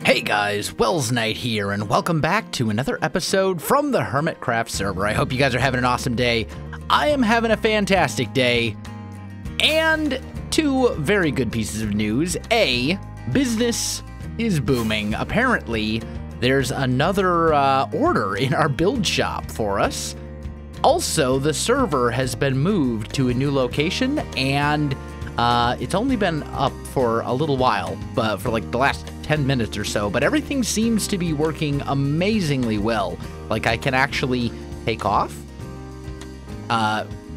Hey guys, Welsknight here, and welcome back to another episode from the Hermitcraft server. I hope you guys are having an awesome day. I am having a fantastic day, and two very good pieces of news. A, business is booming. Apparently, there's another order in our build shop for us. Also, the server has been moved to a new location, and it's only been up for a little while, but for like the last 10 minutes or so, but everything seems to be working amazingly well. Like I can actually take off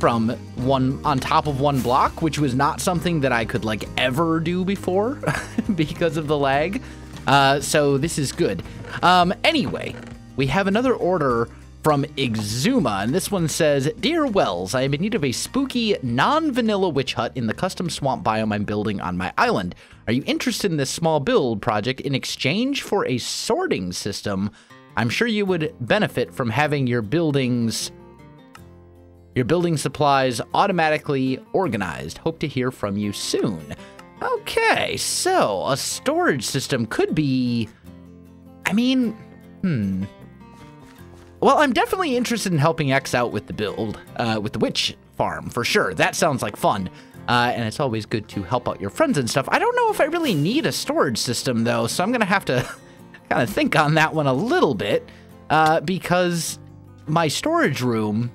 from on top of one block, which was not something that I could like ever do before because of the lag. So this is good. Anyway, we have another order from Exuma, and this one says, Dear Wells, I am in need of a spooky, non-vanilla witch hut in the custom swamp biome I'm building on my island. Are you interested in this small build project in exchange for a sorting system? I'm sure you would benefit from having your building supplies automatically organized. Hope to hear from you soon. Okay, so a storage system could be, well, I'm definitely interested in helping X out with the build, with the witch farm, for sure. That sounds like fun, and it's always good to help out your friends and stuff. I don't know if I really need a storage system, though, so I'm going to have to kind of think on that one a little bit, because my storage room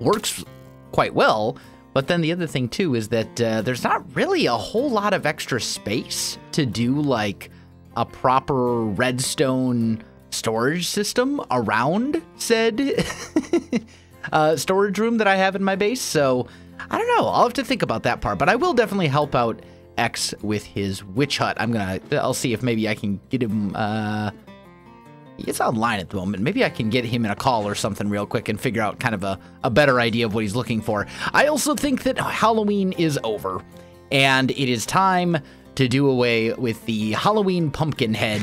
works quite well, but then the other thing, too, is that there's not really a whole lot of extra space to do, like, a proper redstone storage system around said storage room that I have in my base. So I don't know. I'll have to think about that part, but I will definitely help out X with his witch hut. I'll see if maybe I can get him, he's online at the moment. Maybe I can get him in a call or something real quick and figure out kind of a better idea of what he's looking for. I also think that Halloween is over and it is time to do away with the Halloween pumpkin head,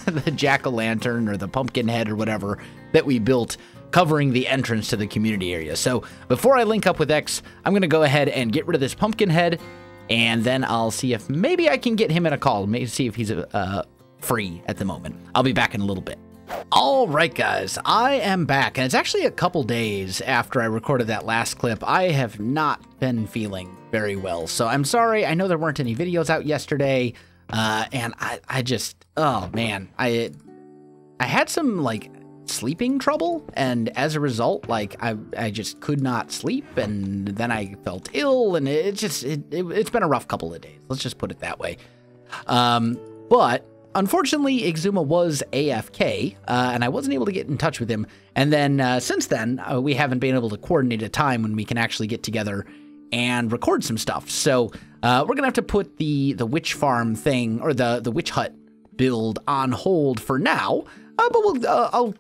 the jack-o'-lantern or the pumpkin head or whatever that we built covering the entrance to the community area. So before I link up with X, I'm going to go ahead and get rid of this pumpkin head, and then I'll see if maybe I can get him in a call, maybe see if he's free at the moment. I'll be back in a little bit. All right, guys, I am back, and it's actually a couple days after I recorded that last clip. I have not been feeling very well, so I'm sorry. I know there weren't any videos out yesterday, and I just, oh man, I had some like sleeping trouble, and as a result, like I just could not sleep, and then I felt ill, and it's been a rough couple of days. Let's just put it that way. But unfortunately, Exuma was AFK, and I wasn't able to get in touch with him. And then since then, we haven't been able to coordinate a time when we can actually get together and record some stuff. So we're gonna have to put the witch farm thing or the witch hut build on hold for now. But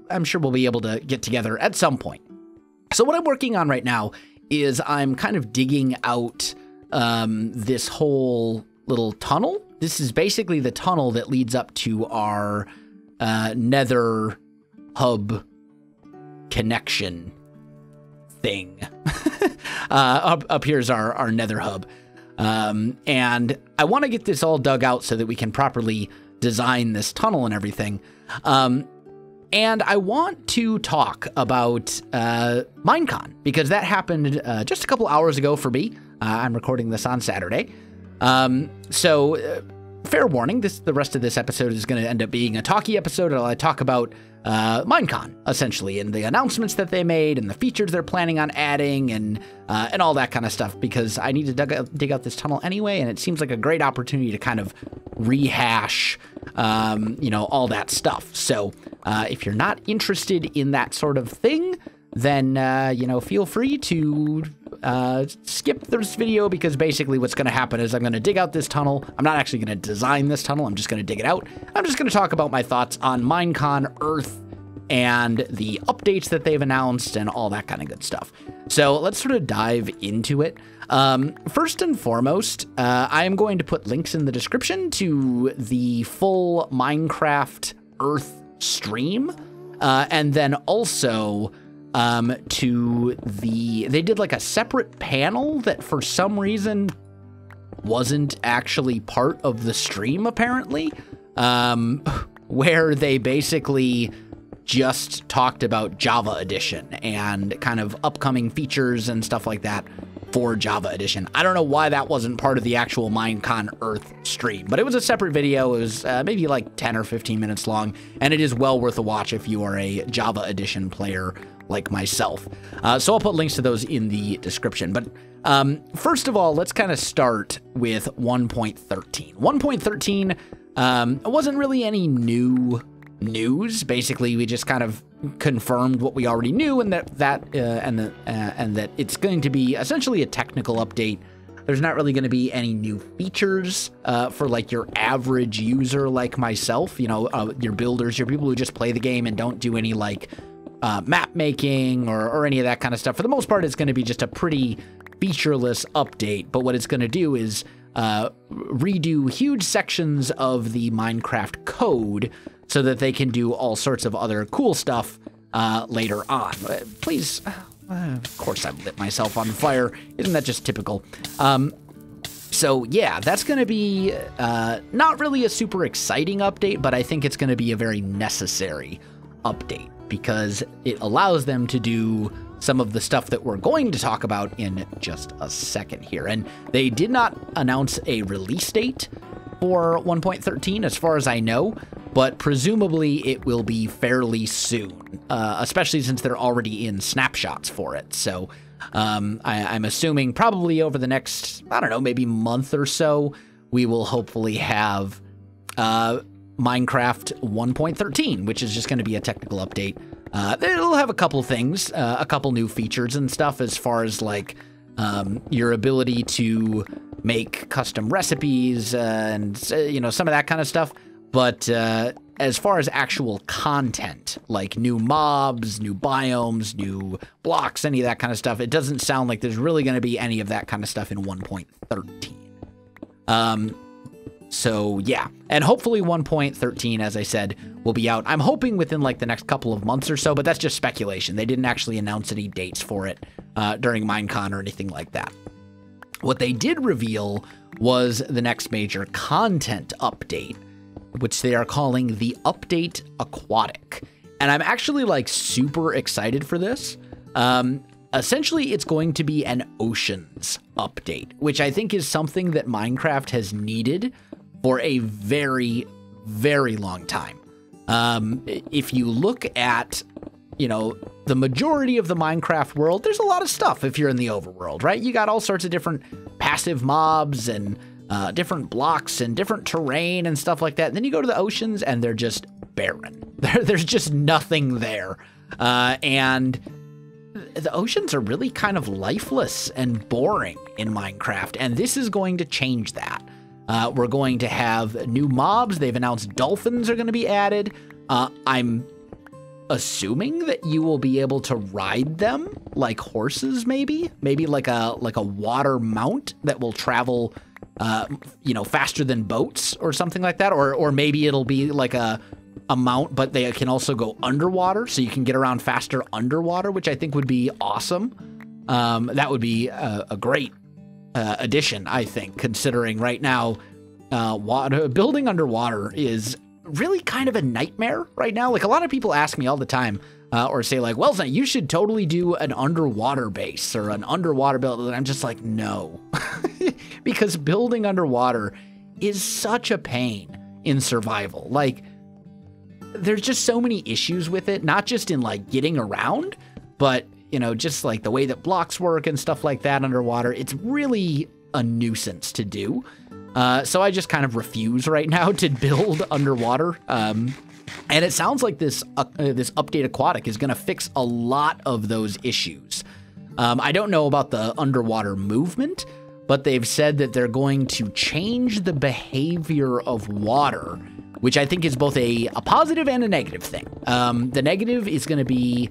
I'm sure we'll be able to get together at some point. So what I'm working on right now is I'm kind of digging out this whole little tunnel. This is basically the tunnel that leads up to our nether hub connection thing. Up here's our nether hub. And I want to get this all dug out so that we can properly design this tunnel and everything. And I want to talk about Minecon, because that happened just a couple hours ago for me. I'm recording this on Saturday. So fair warning, the rest of this episode is going to end up being a talky episode. I talk about Minecon, essentially, and the announcements that they made and the features they're planning on adding and all that kind of stuff, because I need to dig out this tunnel anyway, and it seems like a great opportunity to kind of rehash, all that stuff. So if you're not interested in that sort of thing, then, feel free to skip this video, because basically what's going to happen is I'm going to dig out this tunnel. I'm not actually going to design this tunnel. I'm just going to dig it out. I'm just going to talk about my thoughts on Minecon Earth and the updates that they've announced and all that kind of good stuff. So let's sort of dive into it. First and foremost, I am going to put links in the description to the full Minecraft Earth stream, and then also they did like a separate panel that for some reason wasn't actually part of the stream, apparently. where they basically just talked about Java Edition and kind of upcoming features and stuff like that for Java Edition. I don't know why that wasn't part of the actual Minecon Earth stream, but it was a separate video. It was maybe like 10 or 15 minutes long, and it is well worth a watch if you are a Java Edition player like myself. So I'll put links to those in the description. But first of all, let's kind of start with 1.13. 1.13 wasn't really any new news. Basically, we just kind of confirmed what we already knew, and that it's going to be essentially a technical update. There's not really going to be any new features for like your average user like myself, you know, your builders, your people who just play the game and don't do any like map making or any of that kind of stuff. For the most part, it's going to be just a pretty featureless update, but what it's going to do is redo huge sections of the Minecraft code so that they can do all sorts of other cool stuff later on. Please, of course I've lit myself on fire. Isn't that just typical? So yeah, that's going to be not really a super exciting update, but I think it's going to be a very necessary update because it allows them to do some of the stuff that we're going to talk about in just a second here. And they did not announce a release date for 1.13 as far as I know, but presumably it will be fairly soon, especially since they're already in snapshots for it. So I'm assuming probably over the next, I don't know, maybe month or so, we will hopefully have Minecraft 1.13, which is just going to be a technical update. It'll have a couple things, a couple new features and stuff as far as like your ability to make custom recipes and, you know, some of that kind of stuff. But as far as actual content, like new mobs, new biomes, new blocks, any of that kind of stuff, it doesn't sound like there's really going to be any of that kind of stuff in 1.13. So yeah, and hopefully 1.13, as I said, will be out. I'm hoping within like the next couple of months or so, but that's just speculation. They didn't actually announce any dates for it during Minecon or anything like that. What they did reveal was the next major content update, which they are calling the Update Aquatic. And I'm actually like super excited for this. Essentially, it's going to be an oceans update, which I think is something that Minecraft has needed for a very, very long time. If you look at, you know, the majority of the Minecraft world, there's a lot of stuff if you're in the overworld, right? You got all sorts of different passive mobs and different blocks and different terrain and stuff like that. And then you go to the oceans and they're just barren. There's just nothing there. And the oceans are really kind of lifeless and boring in Minecraft. And this is going to change that. We're going to have new mobs. They've announced dolphins are going to be added. I'm assuming that you will be able to ride them like horses, maybe like a water mount that will travel, you know, faster than boats or something like that. Or maybe it'll be like a mount, but they can also go underwater, so you can get around faster underwater, which I think would be awesome. That would be a great addition, I think, considering right now building underwater is really kind of a nightmare right now. Like a lot of people ask me all the time or say like, Welsknight, you should totally do an underwater base or an underwater build. And I'm just like, no, because building underwater is such a pain in survival. Like there's just so many issues with it, not just in like getting around, but you know, just like the way that blocks work and stuff like that underwater. It's really a nuisance to do. So I just kind of refuse right now to build underwater. And it sounds like this Update Aquatic is going to fix a lot of those issues. I don't know about the underwater movement, but they've said that they're going to change the behavior of water, which I think is both a positive and a negative thing. The negative is going to be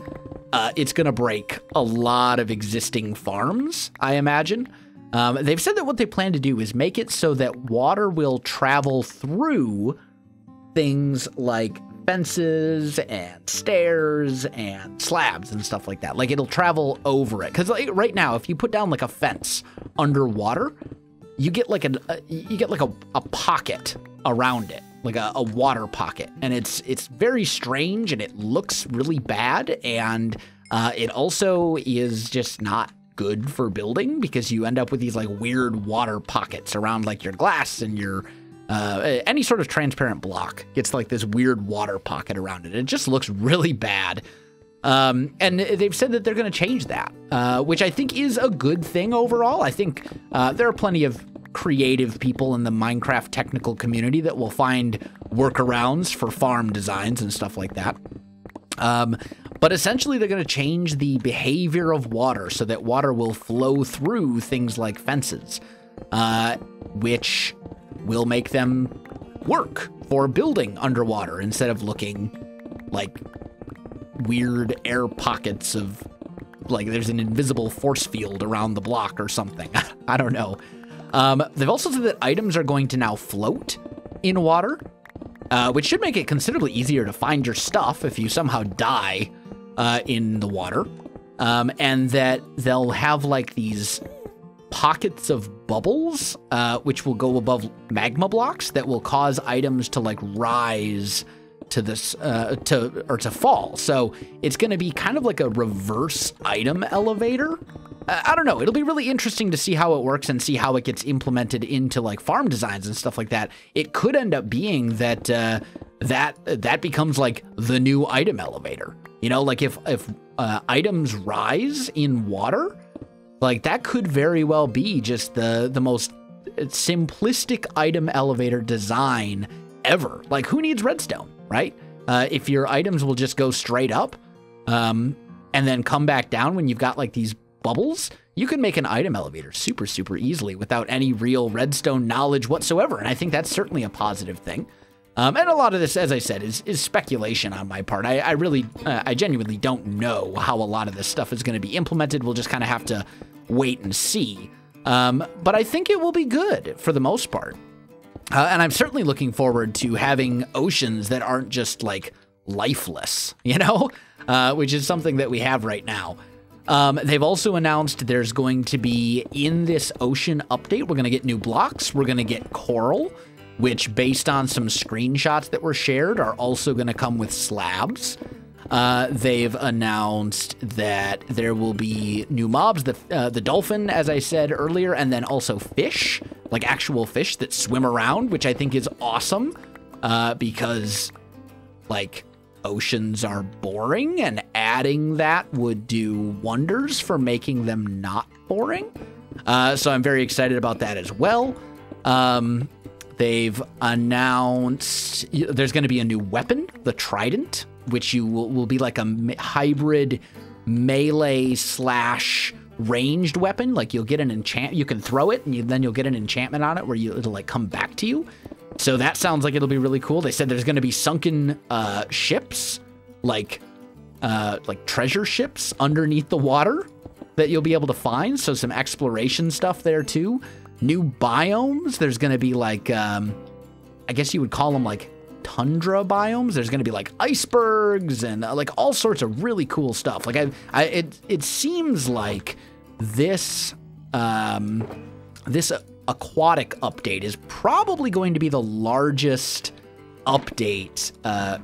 it's going to break a lot of existing farms, I imagine. They've said that what they plan to do is make it so that water will travel through things like fences and stairs and slabs and stuff like that. Like it'll travel over it. Because like, right now, if you put down like a fence underwater, you get like a pocket around it. a water pocket, and it's very strange, and it looks really bad, and it also is just not good for building because you end up with these like weird water pockets around like your glass and your any sort of transparent block gets like this weird water pocket around it. It just looks really bad. And they've said that they're going to change that, which I think is a good thing overall. I think there are plenty of creative people in the Minecraft technical community that will find workarounds for farm designs and stuff like that. But essentially, they're going to change the behavior of water so that water will flow through things like fences, which will make them work for building underwater instead of looking like weird air pockets of like there's an invisible force field around the block or something. I don't know. They've also said that items are going to now float in water, which should make it considerably easier to find your stuff if you somehow die in the water, and that they'll have like these pockets of bubbles, which will go above magma blocks that will cause items to like rise to this, to fall. So it's going to be kind of like a reverse item elevator. I don't know. It'll be really interesting to see how it works and see how it gets implemented into like farm designs and stuff like that. It could end up being that that becomes like the new item elevator. You know, like if items rise in water, like that could very well be just the most simplistic item elevator design ever. Like who needs redstone, right? If your items will just go straight up and then come back down when you've got like these bubbles, you can make an item elevator super, super easily without any real redstone knowledge whatsoever. And I think that's certainly a positive thing. And a lot of this, as I said, is speculation on my part. I genuinely don't know how a lot of this stuff is going to be implemented. We'll just kind of have to wait and see. But I think it will be good for the most part. And I'm certainly looking forward to having oceans that aren't just like lifeless, you know, which is something that we have right now. They've also announced there's going to be, in this ocean update, we're going to get new blocks. We're going to get coral, which, based on some screenshots that were shared, are also going to come with slabs. They've announced that there will be new mobs, the dolphin, as I said earlier, and then also fish, like actual fish that swim around, which I think is awesome, because, like, oceans are boring, and adding that would do wonders for making them not boring. So I'm very excited about that as well. They've announced there's going to be a new weapon, the Trident, which you will be like a hybrid melee slash ranged weapon. Like you'll get an enchant, you can throw it, and then you'll get an enchantment on it where it'll like come back to you. So that sounds like it'll be really cool. They said there's going to be sunken ships, like treasure ships underneath the water that you'll be able to find. So some exploration stuff there too. New biomes. There's going to be like, I guess you would call them like tundra biomes. There's going to be like icebergs and like all sorts of really cool stuff. Like it seems like this aquatic update is probably going to be the largest update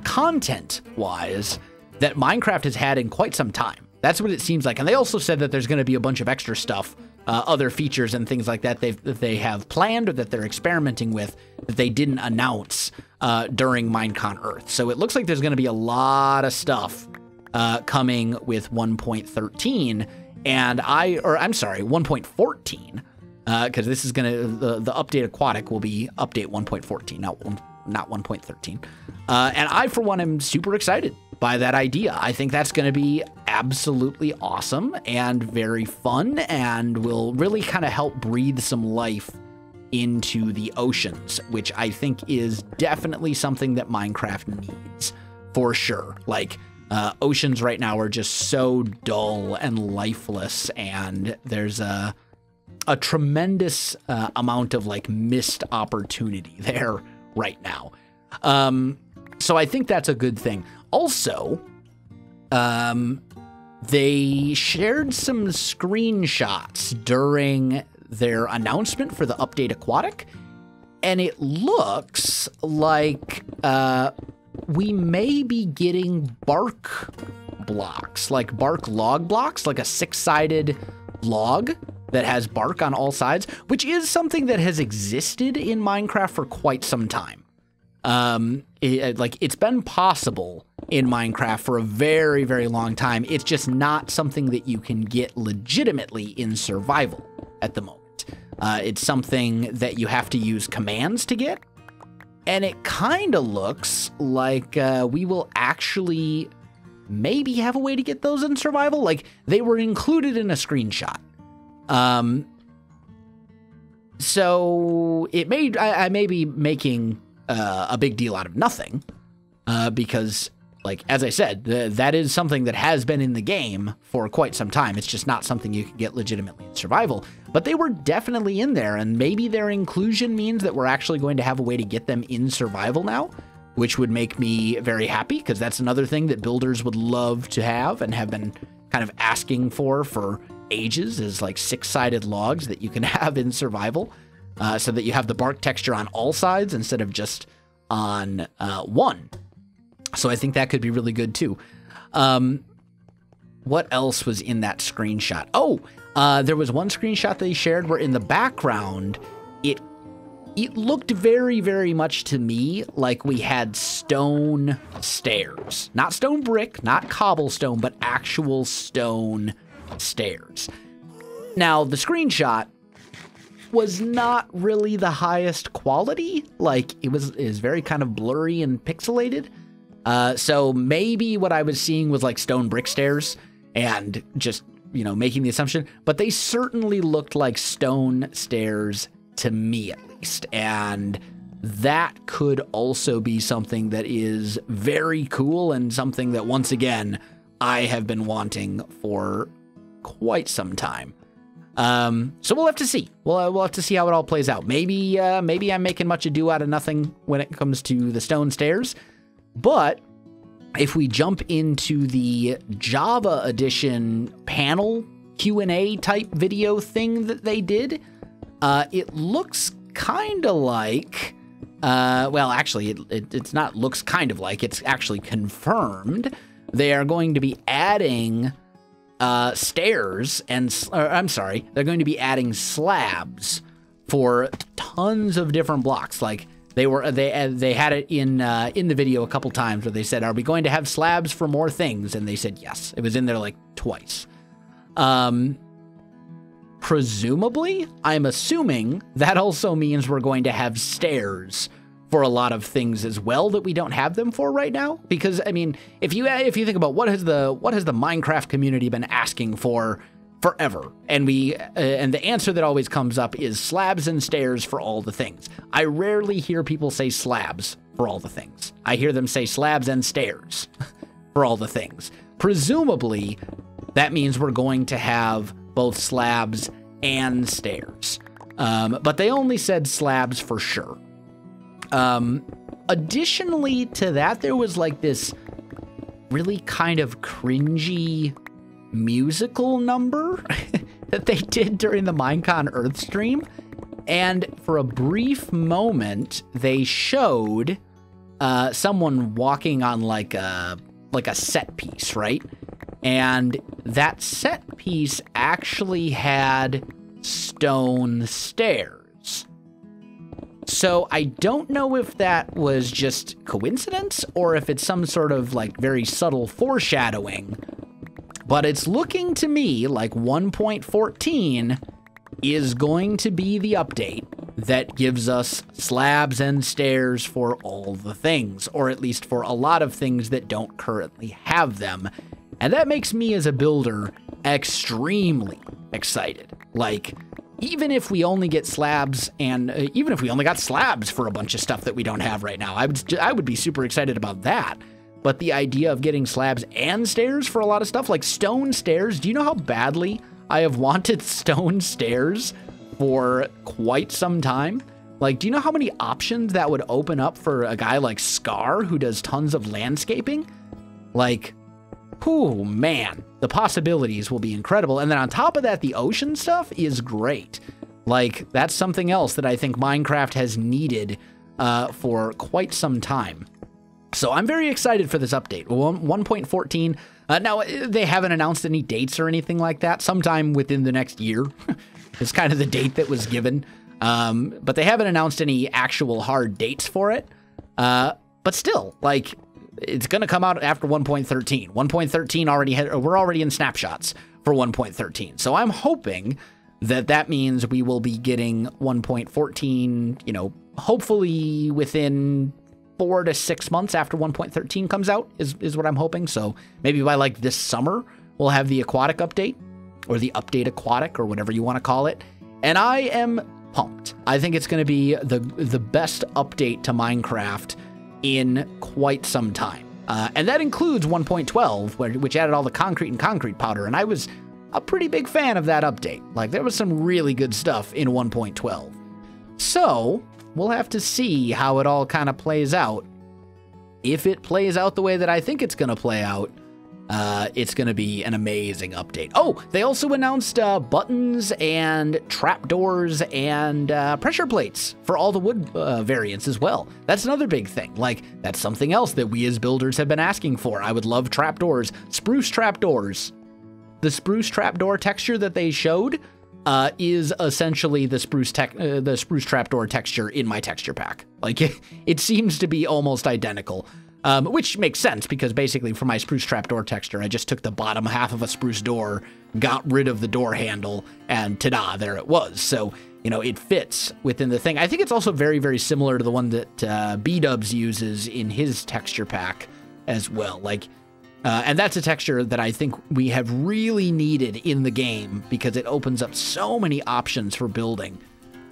content-wise that Minecraft has had in quite some time. That's what it seems like. And they also said that there's going to be a bunch of extra stuff, other features and things like that they have planned or that they're experimenting with that they didn't announce during Minecon Earth. So it looks like there's going to be a lot of stuff coming with 1.13 and I'm sorry, 1.14. Because this is the update aquatic will be update 1.14, not 1.13. And I, for one, am super excited by that idea. I think that's going to be absolutely awesome and very fun and will really kind of help breathe some life into the oceans, which I think is definitely something that Minecraft needs for sure. Like, oceans right now are just so dull and lifeless, and there's a tremendous amount of like missed opportunity there right now. So I think that's a good thing. Also, they shared some screenshots during their announcement for the update aquatic, And it looks like we may be getting bark blocks, like bark log blocks, like a 6-sided log that has bark on all sides, which is something that has existed in Minecraft for quite some time. It's been possible in Minecraft for a very, very long time. It's just not something that you can get legitimately in survival at the moment. It's something that you have to use commands to get. And it kind of looks like we will actually maybe have a way to get those in survival. Like, they were included in a screenshot. So it may, I may be making a big deal out of nothing, because, like, as I said, that is something that has been in the game for quite some time. It's just not something you can get legitimately in survival, but they were definitely in there, and maybe their inclusion means that we're actually going to have a way to get them in survival now, which would make me very happy, because that's another thing that builders would love to have and have been kind of asking for ages, is like 6-sided logs that you can have in survival, so that you have the bark texture on all sides instead of just on one. So I think that could be really good too. What else was in that screenshot? Oh, there was one screenshot they shared where in the background, it looked very, very much to me like we had stone stairs. Not stone brick, not cobblestone, but actual stone stairs. Now, the screenshot was not really the highest quality. Like, it is very kind of blurry and pixelated. So maybe what I was seeing was like stone brick stairs and just, you know, making the assumption, but they certainly looked like stone stairs to me at least. And that could also be something that is very cool and something that, once again, I have been wanting for quite some time. So we'll have to see. We'll have to see how it all plays out. Maybe I'm making much ado out of nothing when it comes to the stone stairs. But if we jump into the Java edition panel Q&A type video thing that they did, it looks kind of like, well, actually, it's not looks kind of like, it's actually confirmed. They are going to be adding stairs and, I'm sorry, they're going to be adding slabs for tons of different blocks. Like, they had it in the video a couple times where they said, "Are we going to have slabs for more things?" And they said yes. It was in there like twice. Presumably, I'm assuming that also means we're going to have stairs for a lot of things as well that we don't have them for right now. Because I mean, if you think about what has the Minecraft community been asking for forever, and the answer that always comes up is slabs and stairs for all the things. I rarely hear people say slabs for all the things. I hear them say slabs and stairs for all the things. Presumably, that means we're going to have both slabs and stairs. But they only said slabs for sure. Additionally to that, there was like this really kind of cringy musical number that they did during the Minecon Earth stream, and for a brief moment they showed someone walking on like a set piece, right? And that set piece actually had stone stairs. So I don't know if that was just coincidence or if it's some sort of like very subtle foreshadowing. But it's looking to me like 1.14 is going to be the update that gives us slabs and stairs for all the things, or at least for a lot of things that don't currently have them. And that makes me as a builder extremely excited. Like, even if we only get slabs and even if we only got slabs for a bunch of stuff that we don't have right now, I would be super excited about that. But the idea of getting slabs and stairs for a lot of stuff, like stone stairs, do you know how badly I have wanted stone stairs for quite some time? Like, do you know how many options that would open up for a guy like Scar who does tons of landscaping? Like, oh man, the possibilities will be incredible. And then on top of that, the ocean stuff is great. Like, that's something else that I think Minecraft has needed for quite some time. So I'm very excited for this update. 1.14. Now, they haven't announced any dates or anything like that. Sometime within the next year is kind of the date that was given. But they haven't announced any actual hard dates for it. But still, like, it's going to come out after 1.13. 1.13 already we're already in snapshots for 1.13. So I'm hoping that that means we will be getting 1.14, you know, hopefully within 4 to 6 months after 1.13 comes out is what I'm hoping. So maybe by like this summer, we'll have the aquatic update or the update aquatic or whatever you want to call it. And I am pumped. I think it's going to be the best update to Minecraft in quite some time. And that includes 1.12, which added all the concrete and concrete powder. And I was a pretty big fan of that update. Like, there was some really good stuff in 1.12. So we'll have to see how it all kind of plays out. If it plays out the way that I think it's going to play out, it's going to be an amazing update. Oh, they also announced buttons and trapdoors and pressure plates for all the wood variants as well. That's another big thing. Like, that's something else that we as builders have been asking for. I would love trapdoors, spruce trapdoors. The spruce trapdoor texture that they showed is essentially the spruce trapdoor texture in my texture pack. Like, it seems to be almost identical. Which makes sense, because basically for my spruce trapdoor texture, I just took the bottom half of a spruce door, got rid of the door handle, and ta-da, there it was. So, you know, it fits within the thing. I think it's also very, very similar to the one that B-Dubs uses in his texture pack as well. Like, and that's a texture that I think we have really needed in the game, because it opens up so many options for building.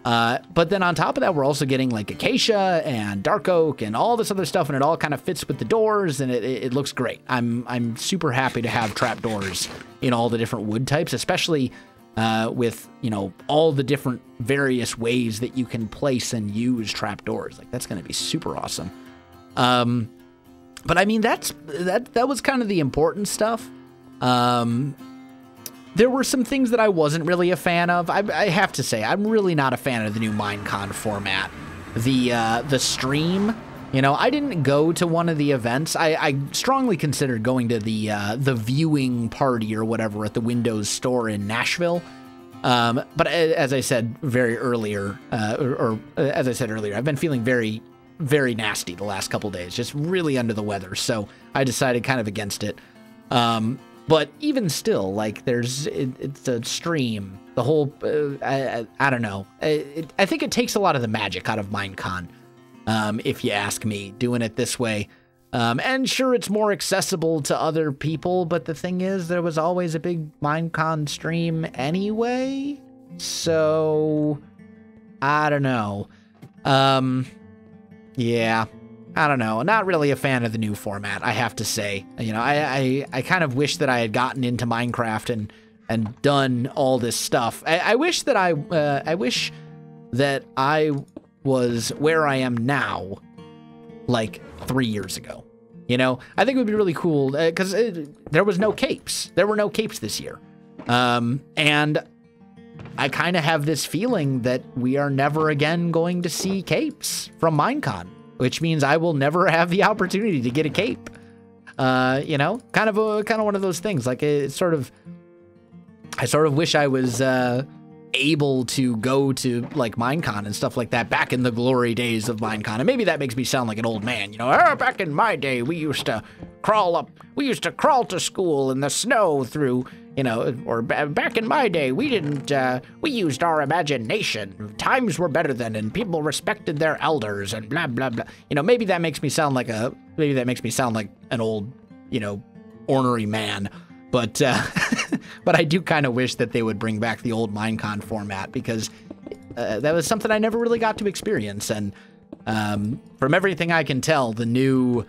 But then on top of that, we're also getting like acacia and dark oak and all this other stuff, and it all kind of fits with the doors, and it looks great. I'm super happy to have trapdoors in all the different wood types, especially with, you know, all the different various ways that you can place and use trapdoors. Like, that's going to be super awesome. But I mean, that was kind of the important stuff. There were some things that I wasn't really a fan of. I have to say, I'm really not a fan of the new Minecon format. The stream, you know, I didn't go to one of the events. I strongly considered going to the viewing party or whatever at the Windows store in Nashville. But as I said earlier, I've been feeling very, very nasty the last couple days, just really under the weather. So I decided kind of against it. But even still, like, it's a stream. The whole, I don't know. I think it takes a lot of the magic out of Minecon, if you ask me, doing it this way. And sure, it's more accessible to other people, but the thing is, there was always a big Minecon stream anyway. So, I don't know. Yeah. I don't know. Not really a fan of the new format, I have to say. You know, I kind of wish that I had gotten into Minecraft and done all this stuff. I wish that I was where I am now, like 3 years ago. You know, I think it would be really cool because there was no capes. There were no capes this year. And I kind of have this feeling that we are never again going to see capes from Minecon, which means I will never have the opportunity to get a cape. You know, kind of one of those things. Like, I sort of wish I was able to go to like Minecon and stuff like that back in the glory days of Minecon. And maybe that makes me sound like an old man, you know. Back in my day, we used to crawl to school in the snow through, you know, or back in my day, we used our imagination. Times were better then, and people respected their elders, and blah, blah, blah. You know, maybe that makes me sound like an old, you know, ornery man. But, but I do kind of wish that they would bring back the old Minecon format, because that was something I never really got to experience. And from everything I can tell, the new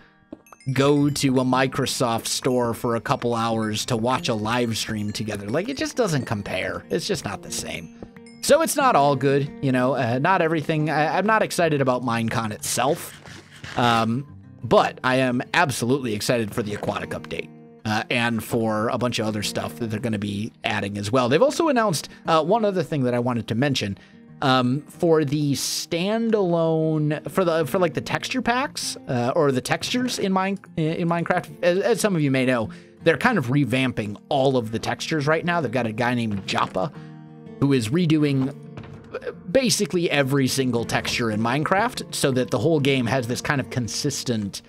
go to a Microsoft store for a couple hours to watch a live stream together, like, it just doesn't compare. It's just not the same. So it's not all good, you know, not everything. I'm not excited about Minecon itself, but I am absolutely excited for the aquatic update. And for a bunch of other stuff that they're going to be adding as well. They've also announced one other thing that I wanted to mention. For the standalone, for like the texture packs or the textures in Minecraft, as some of you may know, they're kind of revamping all of the textures right now. They've got a guy named Joppa who is redoing basically every single texture in Minecraft so that the whole game has this kind of consistent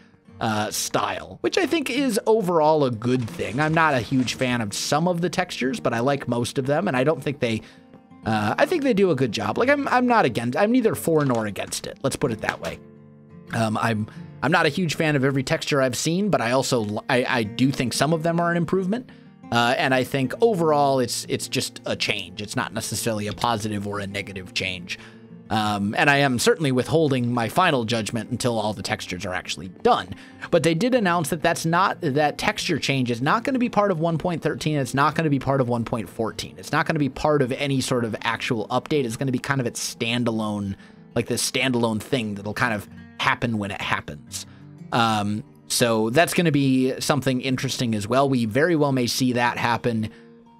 style, which I think is overall a good thing. I'm not a huge fan of some of the textures, but I like most of them, and I don't think they I think they do a good job. Like I'm neither for nor against it. Let's put it that way. I'm not a huge fan of every texture I've seen, but I do think some of them are an improvement. And I think overall it's just a change. It's not necessarily a positive or a negative change. And I am certainly withholding my final judgment until all the textures are actually done. But they did announce that that texture change is not going to be part of 1.13. It's not going to be part of 1.14. It's not going to be part of any sort of actual update. It's going to be kind of its standalone, like this standalone thing that'll kind of happen when it happens. So that's going to be something interesting as well. We very well may see that happen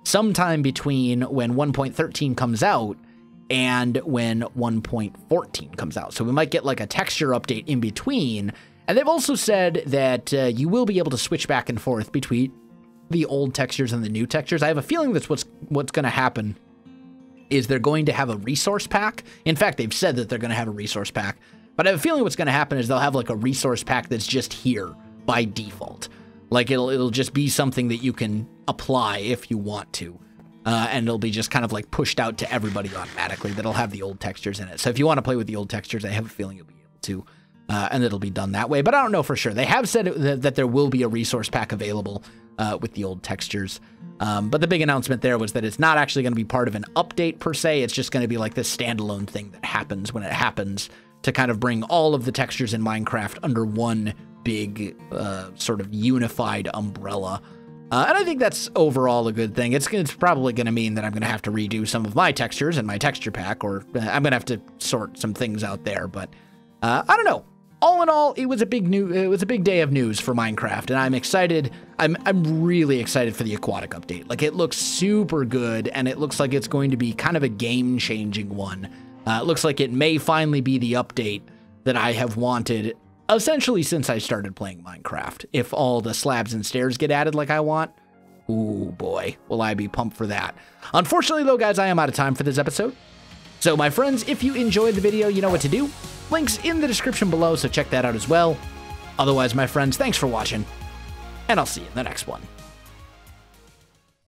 sometime between when 1.13 comes out and when 1.14 comes out. So we might get like a texture update in between. And they've also said that you will be able to switch back and forth between the old textures and the new textures. I have a feeling that's what's going to happen is they're going to have a resource pack. In fact, they've said that they're going to have a resource pack. But I have a feeling what's going to happen is they'll have like a resource pack that's just here by default. Like it'll just be something that you can apply if you want to. And it'll be just kind of like pushed out to everybody automatically. That'll have the old textures in it. So if you want to play with the old textures, I have a feeling you'll be able to. And it'll be done that way. But I don't know for sure. They have said that there will be a resource pack available with the old textures. But the big announcement there was that it's not actually going to be part of an update per se. It's just going to be like this standalone thing that happens when it happens to kind of bring all of the textures in Minecraft under one big sort of unified umbrella. And I think that's overall a good thing. It's probably going to mean that I'm going to have to redo some of my textures in my texture pack, or I'm going to have to sort some things out there. But I don't know. All in all, it was a big day of news for Minecraft, and I'm excited. I'm really excited for the aquatic update. Like, it looks super good, and it looks like it's going to be kind of a game-changing one. It looks like it may finally be the update that I have wanted essentially since I started playing Minecraft. If all the slabs and stairs get added like I want, ooh boy, will I be pumped for that. Unfortunately though, guys, I am out of time for this episode. So my friends, if you enjoyed the video, you know what to do. Links in the description below, so check that out as well. Otherwise, my friends, thanks for watching, and I'll see you in the next one.